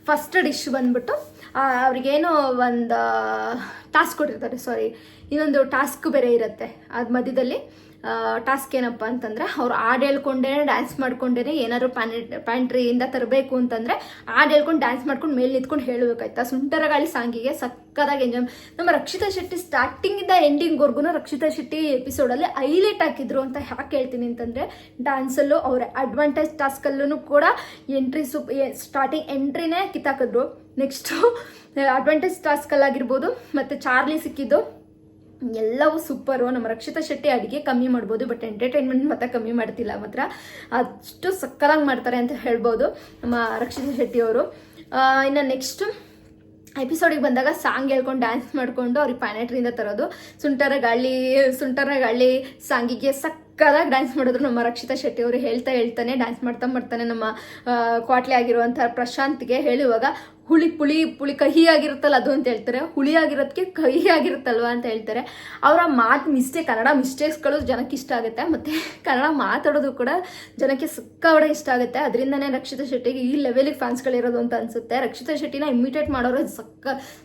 ಫಸ್ಟ್ ಡಿಶ್ ಬಂದ್ಬಿಟ್ಟು ಅವ್ರಿಗೇನೋ ಒಂದು ಟಾಸ್ಕ್ ಕೊಟ್ಟಿರ್ತಾರೆ, ಇನ್ನೊಂದು ಟಾಸ್ಕ್ ಬೇರೆ ಇರುತ್ತೆ. ಅದು ಮಧ್ಯದಲ್ಲಿ ಟಾಸ್ಕ್ ಏನಪ್ಪ ಅಂತಂದರೆ ಅವ್ರು ಹಾಡು ಹೇಳ್ಕೊಂಡೇ ಡ್ಯಾನ್ಸ್ ಮಾಡ್ಕೊಂಡೇ ಏನಾದ್ರು ಪ್ಯಾಂಟ್ರಿಯಿಂದ ತರಬೇಕು ಅಂತಂದರೆ ಹಾಡು ಹೇಳ್ಕೊಂಡು ಡ್ಯಾನ್ಸ್ ಮಾಡ್ಕೊಂಡು ಮೇಲೆ ನಿಂತ್ಕೊಂಡು ಹೇಳಬೇಕಾಯ್ತಾ. ಸುಂಟರಗಾಳಿ ಸಾಂಗಿಗೆ ಸಕ್ಕದಾಗಿ ಎಂಜಾಯ್. ನಮ್ಮ ರಕ್ಷಿತಾ ಶೆಟ್ಟಿ ಸ್ಟಾರ್ಟಿಂಗಿಂದ ಎಂಡಿಂಗ್ವರೆಗೂ ರಕ್ಷಿತಾ ಶೆಟ್ಟಿ ಎಪಿಸೋಡಲ್ಲಿ ಹೈಲೈಟ್ ಹಾಕಿದ್ರು ಅಂತ ಯಾಕೆ ಹೇಳ್ತೀನಿ ಅಂತಂದರೆ, ಡ್ಯಾನ್ಸಲ್ಲೂ ಅವ್ರ ಅಡ್ವಾಂಟೇಜ್ ಟಾಸ್ಕಲ್ಲೂ ಕೂಡ ಸ್ಟಾರ್ಟಿಂಗ್ ಎಂಟ್ರಿನೇ ಕಿತ್ತಾಕಿದ್ರು. ನೆಕ್ಸ್ಟು ಅಡ್ವಾಂಟೇಜ್ ಟಾಸ್ಕಲ್ಲಾಗಿರ್ಬೋದು ಮತ್ತು ಚಾರ್ಲಿ ಸಿಕ್ಕಿದ್ದು ಎಲ್ಲವೂ ಸೂಪರು. ನಮ್ಮ ರಕ್ಷಿತಾ ಶೆಟ್ಟಿ ಅಡುಗೆ ಕಮ್ಮಿ ಮಾಡ್ಬೋದು, ಬಟ್ ಎಂಟರ್ಟೈನ್ಮೆಂಟ್ ಮತ್ತೆ ಕಮ್ಮಿ ಮಾಡ್ತಿಲ್ಲ. ಮಾತ್ರ ಅಷ್ಟು ಸಕ್ಕತ್ತಾಗಿ ಮಾಡ್ತಾರೆ ಅಂತ ಹೇಳ್ಬೋದು ನಮ್ಮ ರಕ್ಷಿತಾ ಶೆಟ್ಟಿಯವರು. ಇನ್ನು ನೆಕ್ಸ್ಟು ಎಪಿಸೋಡಿಗೆ ಬಂದಾಗ ಸಾಂಗ್ ಹೇಳ್ಕೊಂಡು ಡ್ಯಾನ್ಸ್ ಮಾಡಿಕೊಂಡು ಅವ್ರಿಗೆ ಪ್ಯಾನೆಟ್ರಿಯಿಂದ ತರೋದು. ಸುಂಟರ ಗಾಳಿ ಸಾಂಗಿಗೆ ಸಕ್ಕದಾಗಿ ಡ್ಯಾನ್ಸ್ ಮಾಡಿದ್ರು ನಮ್ಮ ರಕ್ಷಿತಾ ಶೆಟ್ಟಿ ಅವರು. ಹೇಳ್ತಾನೆ ಡ್ಯಾನ್ಸ್ ಮಾಡ್ತಾನೆ ನಮ್ಮ ಕ್ವಾಟ್ಲೆ ಆಗಿರುವಂಥ ಪ್ರಶಾಂತ್ಗೆ ಹೇಳುವಾಗ ಪುಳಿ ಕಹಿ ಆಗಿರುತ್ತಲ್ಲ ಅದು ಅಂತ ಹೇಳ್ತಾರೆ. ಹುಳಿ ಆಗಿರೋದಕ್ಕೆ ಕಹಿ ಆಗಿರುತ್ತಲ್ವ ಅಂತ ಹೇಳ್ತಾರೆ. ಅವರ ಕನ್ನಡ ಮಿಸ್ಟೇಕ್ಸ್ಗಳು ಜನಕ್ಕೆ ಇಷ್ಟ ಆಗುತ್ತೆ, ಮತ್ತು ಕನ್ನಡ ಮಾತಾಡೋದು ಕೂಡ ಜನಕ್ಕೆ ಸಿಕ್ಕಾಪಟ್ಟೆ ಇಷ್ಟ ಆಗುತ್ತೆ. ಅದರಿಂದನೇ ರಕ್ಷಿತಾ ಶೆಟ್ಟಿಗೆ ಈ ಲೆವೆಲಿಗೆ ಫ್ಯಾನ್ಸ್ಗಳಿರೋದು ಅಂತ ಅನಿಸುತ್ತೆ. ರಕ್ಷಿತಾ ಶೆಟ್ಟಿನ ಇಮಿಟೇಟ್ ಮಾಡೋರು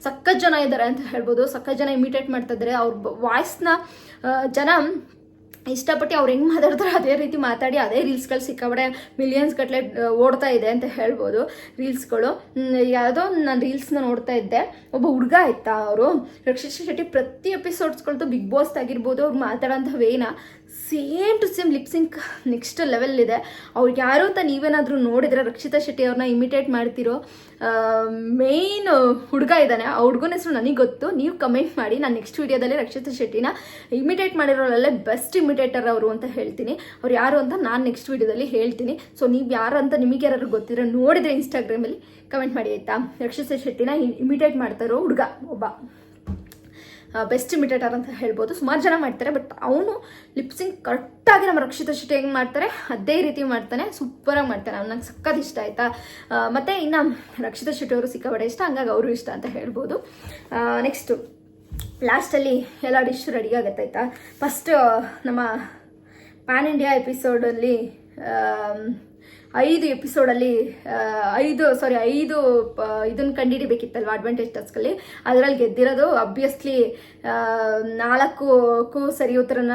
ಸಕ್ಕ ಜನ ಇದ್ದಾರೆ ಅಂತ ಹೇಳ್ಬೋದು. ಸಕ್ಕ ಜನ ಇಮಿಟೇಟ್ ಮಾಡ್ತಾ ಇದ್ದಾರೆ. ಅವ್ರ ವಾಯ್ಸ್ನ ಜನ ಇಷ್ಟಪಟ್ಟು ಅವ್ರು ಹೆಂಗೆ ಮಾತಾಡ್ತಾರೋ ಅದೇ ರೀತಿ ಮಾತಾಡಿ ಅದೇ ರೀಲ್ಸ್ಗಳು ಸಿಕ್ಕಾಬಡೆ ಮಿಲಿಯನ್ಸ್ ಗಟ್ಟಲೆ ಓಡ್ತಾ ಇದೆ ಅಂತ ಹೇಳ್ಬೋದು ರೀಲ್ಸ್ಗಳು. ಯಾವುದೋ ನಾನು ರೀಲ್ಸ್ನ ನೋಡ್ತಾ ಇದ್ದೆ, ಒಬ್ಬ ಹುಡುಗ ಆಯ್ತಾ, ಅವರು ರಕ್ಷಿತಾ ಶೆಟ್ಟಿ ಪ್ರತಿ ಎಪಿಸೋಡ್ಸ್ಗಳದ್ದು ಬಿಗ್ ಬಾಸ್ ಆಗಿರ್ಬೋದು ಅವ್ರು ಮಾತಾಡೋಂಥ ವೇನ same to same lip sync next level ಇದೆ. ಅವ್ರಿಗೆ ಯಾರು ಅಂತ ನೀವೇನಾದರೂ ನೋಡಿದರೆ ರಕ್ಷಿತಾ ಶೆಟ್ಟಿ ಅವ್ರನ್ನ ಇಮಿಟೇಟ್ ಮಾಡ್ತಿರೋ ಮೇಯ್ನ್ ಹುಡುಗ ಇದ್ದಾನೆ. ಆ ಹುಡುಗನ ಹೆಸರು ನನಗೆ ಗೊತ್ತು, ನೀವು ಕಮೆಂಟ್ ಮಾಡಿ. ನಾನು ನೆಕ್ಸ್ಟ್ ವೀಡಿಯೋದಲ್ಲಿ ರಕ್ಷಿತಾ ಶೆಟ್ಟಿನ ಇಮಿಟೇಟ್ ಮಾಡಿರೋರಲ್ಲೇ ಬೆಸ್ಟ್ ಇಮಿಟೇಟರ್ ಅವರು ಅಂತ ಹೇಳ್ತೀನಿ. ಅವ್ರು ಯಾರು ಅಂತ ನಾನು ನೆಕ್ಸ್ಟ್ ವೀಡಿಯೋದಲ್ಲಿ ಹೇಳ್ತೀನಿ. ಸೊ ನೀವು ಯಾರು ಅಂತ ನಿಮಗೆ ಯಾರು ಗೊತ್ತಿದ್ರೆ ನೋಡಿದರೆ ಇನ್ಸ್ಟಾಗ್ರಾಮಲ್ಲಿ ಕಮೆಂಟ್ ಮಾಡಿ ಆಯಿತಾ. ರಕ್ಷಿತಾ ಶೆಟ್ಟಿನ ಇಮಿಟೇಟ್ ಮಾಡ್ತಾರೋ ಹುಡುಗ ಒಬ್ಬ ಬೆಸ್ಟ್ ಇಮಿಟೇಟರ್ ಅಂತ ಹೇಳ್ಬೋದು. ಸುಮಾರು ಜನ ಮಾಡ್ತಾರೆ, ಬಟ್ ಅವನು ಲಿಪ್ಸಿಂಗ್ ಕರೆಕ್ಟಾಗಿ ನಮ್ಮ ರಕ್ಷಿತಾ ಶೆಟ್ಟಿ ಹೆಂಗೆ ಮಾಡ್ತಾರೆ ಅದೇ ರೀತಿ ಮಾಡ್ತಾನೆ, ಸೂಪರಾಗಿ ಮಾಡ್ತಾನೆ. ಅವ್ನು ನಂಗೆ ಸಕ್ಕತ್ ಇಷ್ಟ ಆಯಿತಾ. ಮತ್ತು ಇನ್ನು ರಕ್ಷಿತಾ ಶೆಟ್ಟಿ ಅವರು ಸಿಕ್ಕಾಪಟ್ಟೆ ಇಷ್ಟ, ಹಂಗಾಗಿ ಅವರು ಇಷ್ಟ ಅಂತ ಹೇಳ್ಬೋದು. ನೆಕ್ಸ್ಟು ಲಾಸ್ಟಲ್ಲಿ ಎಲ್ಲ ಡಿಶ್ ರೆಡಿ ಆಗುತ್ತೆ ಆಯಿತಾ. ಫಸ್ಟ್ ನಮ್ಮ ಪ್ಯಾನ್ ಇಂಡಿಯಾ ಎಪಿಸೋಡಲ್ಲಿ 5 ಎಪಿಸೋಡಲ್ಲಿ 5 ಇದನ್ನು ಕಂಡುಹಿಡಿಬೇಕಿತ್ತಲ್ವ ಅಡ್ವಾಂಟೇಜ್ ಟಾಸ್ಕಲ್ಲಿ. ಅದರಲ್ಲಿ ಗೆದ್ದಿರೋದು ಅಬ್ವಿಯಸ್ಲಿ 4ಕ್ಕೂ ಸರಿ ಉತ್ತರನ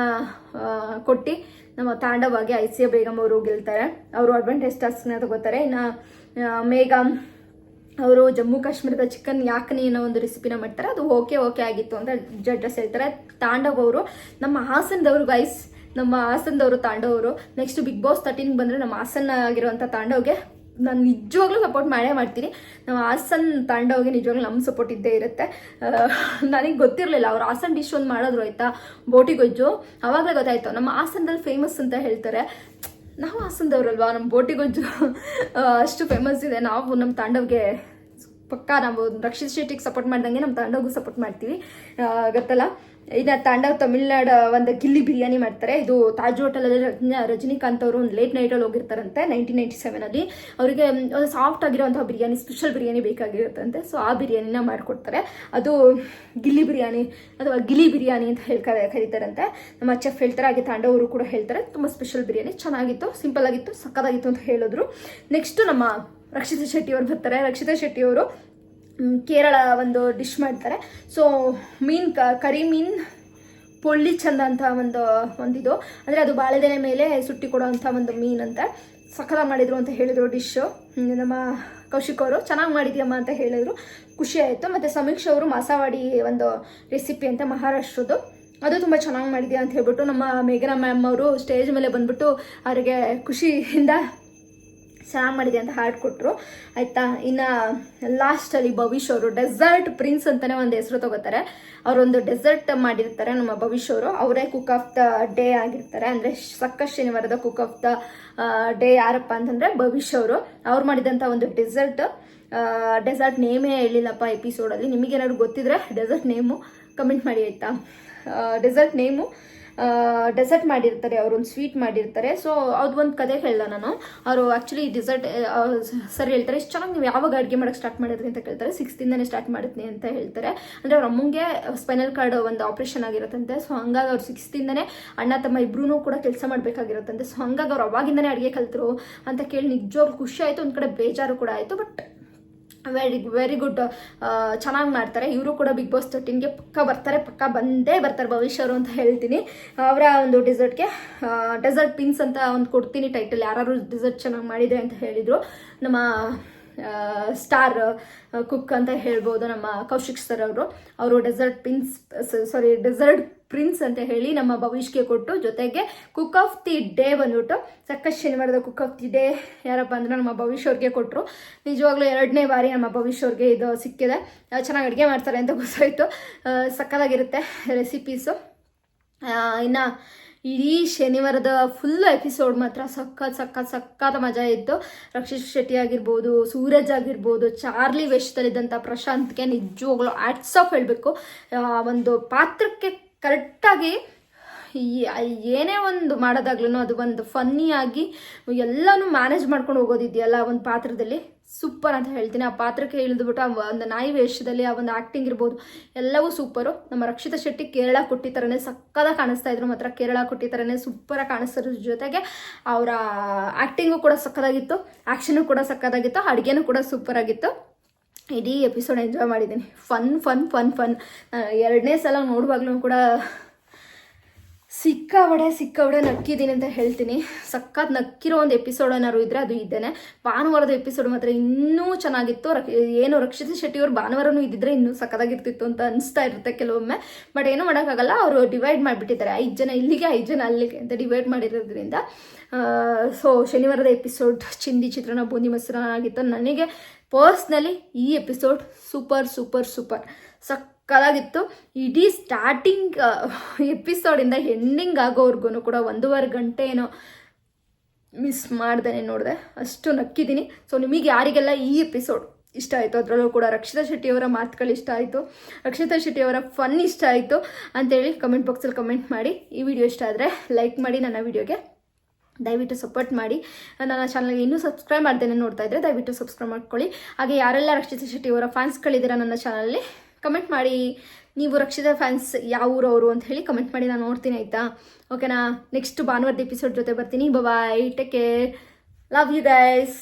ಕೊಟ್ಟು ನಮ್ಮ ತಾಂಡವಾಗಿ ಐಸಿಯಾ ಬೇಗಮ್ ಅವರು ಗೆಲ್ತಾರೆ. ಅವರು ಅಡ್ವಾಂಟೇಜ್ ಟಾಸ್ಕ್ನ ತಗೋತಾರೆ. ಇನ್ನು ಮೇಘಮ್ ಅವರು ಜಮ್ಮು ಕಾಶ್ಮೀರದ ಚಿಕನ್ ಯಾಕನಿ ಅನ್ನೋ ಒಂದು ರೆಸಿಪಿನ ಮಾಡ್ತಾರೆ. ಅದು ಓಕೆ ಆಗಿತ್ತು ಅಂತ ಜಡ್ಜಸ್ ಹೇಳ್ತಾರೆ. ತಾಂಡವ್ ಅವರು ನಮ್ಮ ಹಾಸನದವ್ರು ಗೈಸ್, ನಮ್ಮ ಹಾಸನದವರು ತಾಂಡವರು. ನೆಕ್ಸ್ಟ್ ಬಿಗ್ ಬಾಸ್ 13 ಬಂದರೆ ನಮ್ಮ ಹಾಸನ ಆಗಿರುವಂಥ ತಾಂಡವ್ಗೆ ನಾನು ನಿಜವಾಗ್ಲೂ ಸಪೋರ್ಟ್ ಮಾಡ್ತೀನಿ. ನಮ್ಮ ಹಾಸನ್ ತಾಂಡವ್ಗೆ ನಿಜವಾಗ್ಲೂ ನಮ್ಮ ಸಪೋರ್ಟ್ ಇದ್ದೇ ಇರುತ್ತೆ. ನನಗೆ ಗೊತ್ತಿರಲಿಲ್ಲ ಅವ್ರು ಹಾಸನ್ ಡಿಶ್ ಒಂದು ಮಾಡಿದ್ರು ಆಯಿತಾ, ಬೋಟಿ ಗೊಜ್ಜು. ಆವಾಗಲೇ ಗೊತ್ತಾಯಿತು ನಮ್ಮ ಹಾಸನದಲ್ಲಿ ಫೇಮಸ್ ಅಂತ ಹೇಳ್ತಾರೆ. ನಾವು ಹಾಸನದವ್ರಲ್ವಾ, ನಮ್ಮ ಬೋಟಿ ಗೊಜ್ಜು ಅಷ್ಟು ಫೇಮಸ್ ಇದೆ. ನಾವು ನಮ್ಮ ತಾಂಡವ್ಗೆ ಪಕ್ಕಾ ನಾವು ರಕ್ಷಿತ್ ಶೆಟ್ಟಿಗೆ ಸಪೋರ್ಟ್ ಮಾಡ್ದಂಗೆ ನಮ್ಮ ತಾಂಡವ್ಗೂ ಸಪೋರ್ಟ್ ಮಾಡ್ತೀವಿ, ಗೊತ್ತಲ್ಲ. ಇನ್ನು ತಾಂಡವ್ ತಮಿಳ್ನಾಡು ಒಂದು ಗಿಲ್ಲಿ ಬಿರಿಯಾನಿ ಮಾಡ್ತಾರೆ. ಇದು ತಾಜ್ ಹೋಟೆಲಲ್ಲಿ ರಜನಿಕಾಂತ್ ಅವರು ಒಂದು ಲೇಟ್ ನೈಟಲ್ಲಿ ಹೋಗಿರ್ತಾರಂತೆ 1997 ಅವರಿಗೆ ಒಂದು ಸಾಫ್ಟ್ ಆಗಿರೋಂಥ ಬಿರಿಯಾನಿ, ಸ್ಪೆಷಲ್ ಬಿರಿಯಾನಿ ಬೇಕಾಗಿರುತ್ತಂತೆ. ಸೊ ಆ ಬಿರಿಯಾನಿನ ಮಾಡಿಕೊಡ್ತಾರೆ. ಅದು ಗಿಲ್ಲಿ ಬಿರಿಯಾನಿ ಅಥವಾ ಗಿಲಿ ಬಿರಿಯಾನಿ ಅಂತ ಕರೀತಾರಂತೆ. ನಮ್ಮ ಚೆಫ್ ಹೇಳ್ತಾರೆ, ಹಾಗೆ ತಾಂಡವರು ಕೂಡ ಹೇಳ್ತಾರೆ ತುಂಬ ಸ್ಪೆಷಲ್ ಬಿರಿಯಾನಿ, ಚೆನ್ನಾಗಿತ್ತು, ಸಿಂಪಲ್ ಆಗಿತ್ತು, ಸಕ್ಕತ್ತಾಗಿತ್ತು ಅಂತ ಹೇಳಿದ್ರು. ನೆಕ್ಸ್ಟು ನಮ್ಮ ರಕ್ಷಿತಾ ಶೆಟ್ಟಿ ಅವರು ಬರ್ತಾರೆ. ರಕ್ಷಿತಾ ಶೆಟ್ಟಿ ಅವರು ಕೇರಳ ಒಂದು ಡಿಶ್ ಮಾಡ್ತಾರೆ. ಸೊ ಕರಿ ಮೀನ್ ಪೊಳ್ಳಿ ಚಂದ ಅಂತ ಒಂದಿದು, ಅಂದರೆ ಅದು ಬಾಳೆದೆಲೆ ಮೇಲೆ ಸುಟ್ಟಿ ಕೊಡೋವಂಥ ಒಂದು ಮೀನ್ ಅಂತ ಸಕ್ಕತ್ತಾಗಿ ಮಾಡಿದರು ಅಂತ ಹೇಳಿದರು ಡಿಶ್ಶು. ನಮ್ಮ ಕೌಶಿಕ್ ಅವರು ಚೆನ್ನಾಗಿ ಮಾಡಿದ್ಯಮ್ಮ ಅಂತ ಹೇಳಿದರು, ಖುಷಿ ಆಯಿತು. ಮತ್ತು ಸಮೀಕ್ಷಾ ಅವರು ಮಾಸಾವಾಡಿ ಒಂದು ರೆಸಿಪಿ ಅಂತ ಮಹಾರಾಷ್ಟ್ರದ್ದು, ಅದು ತುಂಬ ಚೆನ್ನಾಗಿ ಮಾಡಿದ್ಯಾ ಅಂತ ಹೇಳ್ಬಿಟ್ಟು ನಮ್ಮ ಮೇಘನಾ ಮ್ಯಾಮ್ ಅವರು ಸ್ಟೇಜ್ ಮೇಲೆ ಬಂದ್ಬಿಟ್ಟು ಅವರಿಗೆ ಖುಷಿಯಿಂದ ಚೆನ್ನಾಗಿ ಮಾಡಿದೆ ಅಂತ ಹಾಡು ಕೊಟ್ಟರು ಆಯಿತಾ. ಇನ್ನು ಲಾಸ್ಟಲ್ಲಿ ಭವಿಷ್ ಅವರು ಡೆಸರ್ಟ್ ಪ್ರಿನ್ಸ್ ಅಂತಲೇ ಒಂದು ಹೆಸರು ತಗೋತಾರೆ. ಅವರೊಂದು ಡೆಸರ್ಟ್ ಮಾಡಿರ್ತಾರೆ ನಮ್ಮ ಭವಿಷ್ ಅವರು, ಅವರೇ ಕುಕ್ ಆಫ್ ದ ಡೇ ಆಗಿರ್ತಾರೆ. ಅಂದರೆ ಸಕ್ಕತ್ ಶನಿವಾರದ ಕುಕ್ ಆಫ್ ದ ಡೇ ಯಾರಪ್ಪ ಅಂತಂದರೆ ಭವಿಷ್ ಅವರು. ಅವ್ರು ಮಾಡಿದಂಥ ಒಂದು ಡೆಸರ್ಟ್ ನೇಮೇ ಹೇಳಿಲ್ಲಪ್ಪ ಎಪಿಸೋಡಲ್ಲಿ. ನಿಮಗೇನಾದ್ರು ಗೊತ್ತಿದ್ರೆ ಡೆಸರ್ಟ್ ನೇಮು ಕಮೆಂಟ್ ಮಾಡಿ ಆಯಿತಾ. ಡೆಸರ್ಟ್ ಮಾಡಿರ್ತಾರೆ, ಅವರು ಒಂದು ಸ್ವೀಟ್ ಮಾಡಿರ್ತಾರೆ. ಸೊ ಅದು ಒಂದು ಕತೆ ಹೇಳಲ್ಲ ನಾನು. ಅವರು ಆ್ಯಕ್ಚುಲಿ ಡೆಸರ್ಟ್ ಸರ್ ಹೇಳ್ತಾರೆ, ಇಷ್ಟು ಚೆನ್ನಾಗಿ ನೀವು ಯಾವಾಗ ಅಡುಗೆ ಮಾಡೋಕ್ಕೆ ಸ್ಟಾರ್ಟ್ ಮಾಡಿದ್ರಿ ಅಂತ ಕೇಳ್ತಾರೆ. 6th ಸ್ಟಾರ್ಟ್ ಮಾಡಿದ್ನಿ ಅಂತ ಹೇಳ್ತಾರೆ. ಅಂದರೆ ಅವ್ರ ಅಮ್ಮಂಗೆ ಸ್ಪೈನಲ್ ಕಾರ್ಡ್ ಒಂದು ಆಪ್ರೇಷನ್ ಆಗಿರುತ್ತಂತೆ. ಸೊ ಹಂಗಾಗಿ ಅವ್ರು 6th ಅಣ್ಣ ತಮ್ಮ ಇಬ್ಬರೂ ಕೂಡ ಕೆಲಸ ಮಾಡಬೇಕಾಗಿರುತ್ತಂತೆ. ಸೊ ಹಂಗಾಗಿ ಅವ್ರು ಅವಾಗಿಂದನೇ ಅಡುಗೆ ಕಲ್ತರು ಅಂತ ಕೇಳಿ ನಿಜವಾಗ್ಲೂ ಖುಷಿ ಆಯಿತು, ಒಂದು ಕಡೆ ಬೇಜಾರು ಕೂಡ ಆಯಿತು. ಬಟ್ ವೆರಿ ಗುಡ್, ಚೆನ್ನಾಗಿ ಮಾಡ್ತಾರೆ. ಇವರು ಕೂಡ ಬಿಗ್ ಬಾಸ್ 13ಗೆ ಪಕ್ಕ ಬಂದೇ ಬರ್ತಾರೆ ಭವಿಷ್ಯರು ಅಂತ ಹೇಳ್ತೀನಿ. ಅವರ ಒಂದು ಡೆಸರ್ಟ್ ಪಿನ್ಸ್ ಅಂತ ಒಂದು ಕೊಡ್ತೀನಿ ಟೈಟಲ್, ಯಾರು ಡೆಸರ್ಟ್ ಚೆನ್ನಾಗಿ ಮಾಡಿದೆ ಅಂತ ಹೇಳಿದರು. ನಮ್ಮ ಸ್ಟಾರ್ ಕುಕ್ ಅಂತ ಹೇಳ್ಬೋದು ನಮ್ಮ ಕೌಶಿಕ್ ಸರ್ ಅವರು ಡೆಸರ್ಟ್ ಪ್ರಿನ್ಸ್ ಅಂತ ಹೇಳಿ ನಮ್ಮ ಭವಿಷ್ಗೆ ಕೊಟ್ಟು, ಜೊತೆಗೆ ಕುಕ್ ಆಫ್ ದಿ ಡೇ ಬಂದ್ಬಿಟ್ಟು ಸಕ್ಕತ್ ಶನಿವಾರದ ಕುಕ್ ಆಫ್ ದಿ ಡೇ ಯಾರಪ್ಪ ಅಂದ್ರೆ ನಮ್ಮ ಭವಿಷ್ಯ ಅವ್ರಿಗೆ ಕೊಟ್ಟರು. ನಿಜವಾಗ್ಲೂ 2ನೇ ಬಾರಿ ನಮ್ಮ ಭವಿಷ್ಯ ಅವ್ರಿಗೆ ಇದು ಸಿಕ್ಕಿದೆ. ಚೆನ್ನಾಗಿ ಅಡುಗೆ ಮಾಡ್ತಾರೆ ಅಂತ ಗೊತ್ತಾಯಿತು. ಸಕ್ಕತ್ತಾಗಿರುತ್ತೆ ರೆಸಿಪೀಸು. ಇನ್ನು ಇಡೀ ಶನಿವಾರದ ಫುಲ್ ಎಪಿಸೋಡ್ ಮಾತ್ರ ಸಕ್ಕತ್ತ ಮಜಾ ಇತ್ತು. ರಕ್ಷಿತ್ ಶೆಟ್ಟಿ ಆಗಿರ್ಬೋದು, ಸೂರಜ್ ಆಗಿರ್ಬೋದು, ಚಾರ್ಲಿ ವೇಷದಲ್ಲಿದ್ದಂಥ ಪ್ರಶಾಂತ್ಗೆ ನಿಜವಾಗ್ಲೂ ಹ್ಯಾಟ್ಸ್ ಆಫ್ ಹೇಳಬೇಕು. ಒಂದು ಪಾತ್ರಕ್ಕೆ ಕರೆಕ್ಟಾಗಿ ಏನೇ ಒಂದು ಮಾಡೋದಾಗ್ಲೂ ಅದು ಒಂದು ಫನ್ನಿಯಾಗಿ ಎಲ್ಲನೂ ಮ್ಯಾನೇಜ್ ಮಾಡ್ಕೊಂಡು ಹೋಗೋದಿದೆಯಲ್ಲ ಒಂದು ಪಾತ್ರದಲ್ಲಿ, ಸೂಪರ್ ಅಂತ ಹೇಳ್ತೀನಿ. ಆ ಪಾತ್ರಕ್ಕೆ ಇಳಿದ್ಬಿಟ್ಟು ಆ ಒಂದು ನಾಯಿ ವೇಷದಲ್ಲಿ ಆ ಒಂದು ಆ್ಯಕ್ಟಿಂಗ್ ಇರ್ಬೋದು, ಎಲ್ಲವೂ ಸೂಪರು. ನಮ್ಮ ರಕ್ಷಿತಾ ಶೆಟ್ಟಿ ಕೇರಳ ಕುಟ್ಟಿ ಥರನೇ ಸಕ್ಕದಾಗಿ ಕಾಣಿಸ್ತಾ ಇದ್ರು. ಮಾತ್ರ ಕೇರಳ ಕುಟ್ಟಿ ಥರನೇ ಸೂಪರಾಗಿ ಕಾಣಿಸ್ತಿರೋ ಜೊತೆಗೆ ಅವರ ಆ್ಯಕ್ಟಿಂಗು ಕೂಡ ಸಕ್ಕದಾಗಿತ್ತು, ಆ್ಯಕ್ಷನು ಕೂಡ ಸಕ್ಕದಾಗಿತ್ತು, ಅಡುಗೆನೂ ಕೂಡ ಸೂಪರಾಗಿತ್ತು. ಇಡೀ ಎಪಿಸೋಡ್ ಎಂಜಾಯ್ ಮಾಡಿದ್ದೀನಿ. ಫನ್ 2ನೇ ಸಲ ನೋಡುವಾಗಲೂ ಕೂಡ ಸಿಕ್ಕಾಬಡೆ ನಕ್ಕಿದ್ದೀನಿ ಅಂತ ಹೇಳ್ತೀನಿ. ಸಖತ್ ನಕ್ಕಿರೋ ಒಂದು ಎಪಿಸೋಡ್ ಏನಾದ್ರು ಇದ್ದರೆ ಅದು ಇದ್ದೇನೆ. ಭಾನುವಾರದ ಎಪಿಸೋಡ್ ಮಾತ್ರ ಇನ್ನೂ ಚೆನ್ನಾಗಿತ್ತು. ಏನು ರಕ್ಷಿತಾ ಶೆಟ್ಟಿಯವರು ಭಾನುವಾರನೂ ಇದ್ದಿದ್ರೆ ಇನ್ನೂ ಸಖತ್ತಾಗಿರ್ತಿತ್ತು ಅಂತ ಅನಿಸ್ತಾ ಇರುತ್ತೆ ಕೆಲವೊಮ್ಮೆ. ಬಟ್ ಏನೂ ಮಾಡೋಕ್ಕಾಗಲ್ಲ, ಅವರು ಡಿವೈಡ್ ಮಾಡಿಬಿಟ್ಟಿದ್ದಾರೆ, 5 ಜನ ಇಲ್ಲಿಗೆ 5 ಜನ ಅಲ್ಲಿಗೆ ಅಂತ ಡಿವೈಡ್ ಮಾಡಿರೋದ್ರಿಂದ. ಸೊ ಶನಿವಾರದ ಎಪಿಸೋಡ್ ಚಿಂದಿ ಚಿತ್ರಾನ್ನ ಬೂಂದಿ ಮೊಸರನ್ನ ಆಗಿತ್ತು. ನನಗೆ ಪರ್ಸ್ನಲಿ ಈ ಎಪಿಸೋಡ್ ಸೂಪರ್ ಸಕ್ಕತ್ತಾಗಿತ್ತು. ಇಡೀ ಸ್ಟಾರ್ಟಿಂಗ್ ಎಪಿಸೋಡಿಂದ ಎಂಡಿಂಗ್ ಆಗೋವರೆಗೂ ಕೂಡ 1.5 ಗಂಟೆ ಏನೋ ಮಿಸ್ ಮಾಡ್ದೇನೆ ನೋಡಿದೆ, ಅಷ್ಟು ನಕ್ಕಿದ್ದೀನಿ. ಸೊ ನಿಮಗೆ ಯಾರಿಗೆಲ್ಲ ಈ ಎಪಿಸೋಡ್ ಇಷ್ಟ ಆಯಿತು, ಅದರಲ್ಲೂ ಕೂಡ ರಕ್ಷಿತಾ ಶೆಟ್ಟಿಯವರ ಮಾತುಗಳು ಇಷ್ಟ ಆಯಿತು, ರಕ್ಷಿತಾ ಶೆಟ್ಟಿಯವರ ಫನ್ ಇಷ್ಟ ಆಯಿತು ಅಂತೇಳಿ ಕಮೆಂಟ್ ಬಾಕ್ಸಲ್ಲಿ ಕಮೆಂಟ್ ಮಾಡಿ. ಈ ವಿಡಿಯೋ ಇಷ್ಟ ಆದರೆ ಲೈಕ್ ಮಾಡಿ, ನನ್ನ ವಿಡಿಯೋಗೆ ದಯವಿಟ್ಟು ಸಪೋರ್ಟ್ ಮಾಡಿ. ನನ್ನ ಚಾನಲ್ಗೆ ಇನ್ನೂ ಸಬ್ಸ್ಕ್ರೈಬ್ ಮಾಡ್ದೇನೆ ನೋಡ್ತಾ ಇದ್ದರೆ ದಯವಿಟ್ಟು ಸಬ್ಸ್ಕ್ರೈಬ್ ಮಾಡ್ಕೊಳ್ಳಿ. ಹಾಗೆ ಯಾರೆಲ್ಲ ರಕ್ಷಿತಾ ಶೆಟ್ಟಿಯವರ ಫ್ಯಾನ್ಸ್ಗಳಿದ್ದೀರಾ ನನ್ನ ಚಾನಲಲ್ಲಿ ಕಮೆಂಟ್ ಮಾಡಿ. ನೀವು ರಕ್ಷಿತಾ ಫ್ಯಾನ್ಸ್ ಯಾವ ಊರವರು ಅಂತ ಹೇಳಿ ಕಮೆಂಟ್ ಮಾಡಿ, ನಾನು ನೋಡ್ತೀನಿ ಆಯಿತಾ. ಓಕೆನಾ? ನೆಕ್ಸ್ಟ್ ಭಾನುವಾರದ ಎಪಿಸೋಡ್ ಜೊತೆ ಬರ್ತೀನಿ. Bye, take care, love you guys.